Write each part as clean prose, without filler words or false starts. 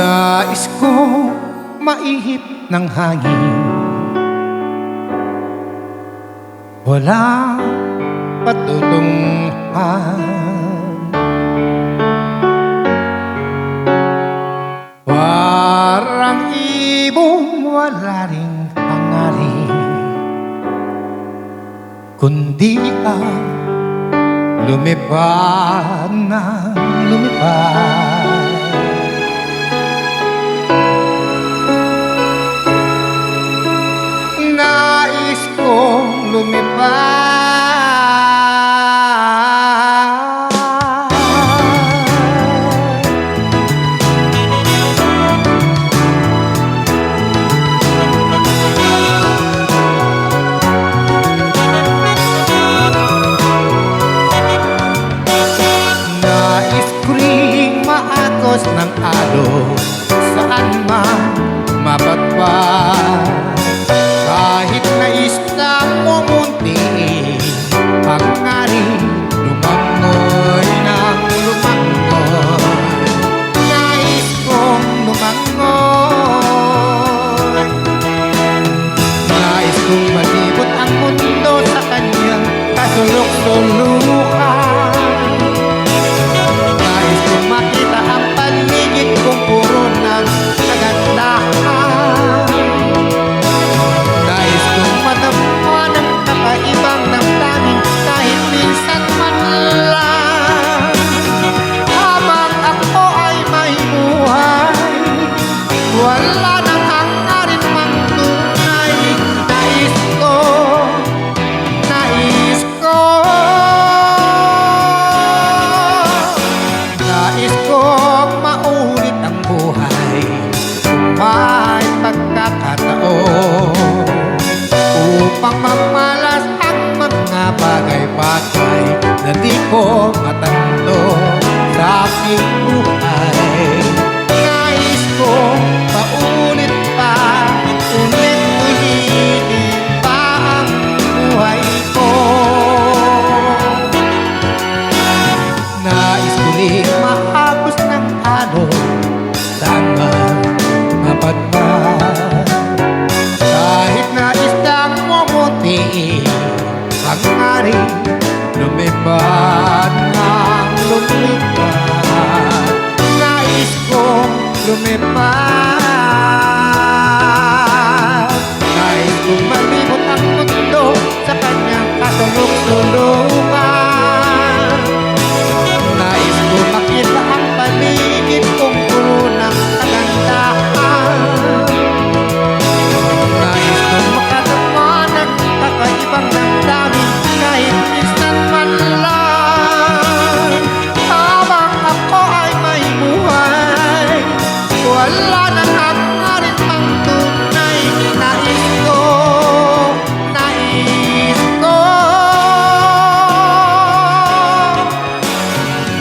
Nais ko maihip ng hangin, wala patulunghan. Parang ibong wala ring hangarin, kundi ang lumipad ng lumipad. Nais kong lumipad, nais ko ring maagos ng alon saan man mapadpad. Kahit na isang mumunti, hangarin lumangoy ng lumangoy. Nais kong lumangoy, nais kong malibot ang mundo sa kanyang kasulok-sulukan. Nais kong makita ang paligid kong puro ng kagandahan. Madama ng kakaibang damdamin kahit minsan man lang. Habang ako ay may buhay, wala nang hangarin mang tunay. Nais ko, nais ko, nais kong maulit ang buhay kung may pagkakataon, upang mamalas ang mga bagay-bagay na di ko matanto sa aking buhay. Nais kong paulit pa, ulit-ulitin pa ang buhay ko. Nais ko rin maagos ng alon saan man mapadpad. Kahit na isang mumuti, hangarin lumipad ng lumipad. Nais kong lumipad, nais kong malibot ang mundo sa kanyang kasulok-sulukan. Nais kong makita ang paligid kong puro ng kagandahan. Nais kong makadama ng kakaibang damdamin kahit minsan man lang. Habang ako ay may buhay, wala nang hangarin mang tunay. Nais ko, nais ko,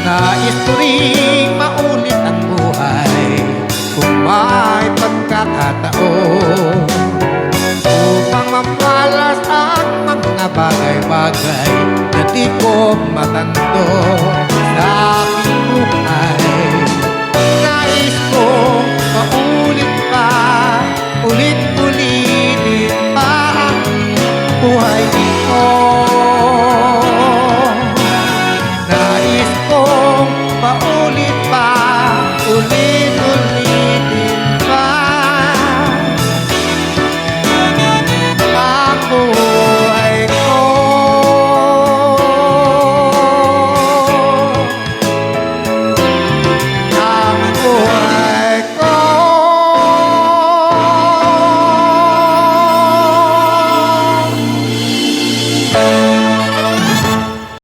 nais ko ring maulit ang buhay kung may pagkakataon, upang mamalas ang mga bagay-bagay na di ko matanto sa aking buhay. Nais kong maulit pa, ulit-ulitin pa ang buhay ko.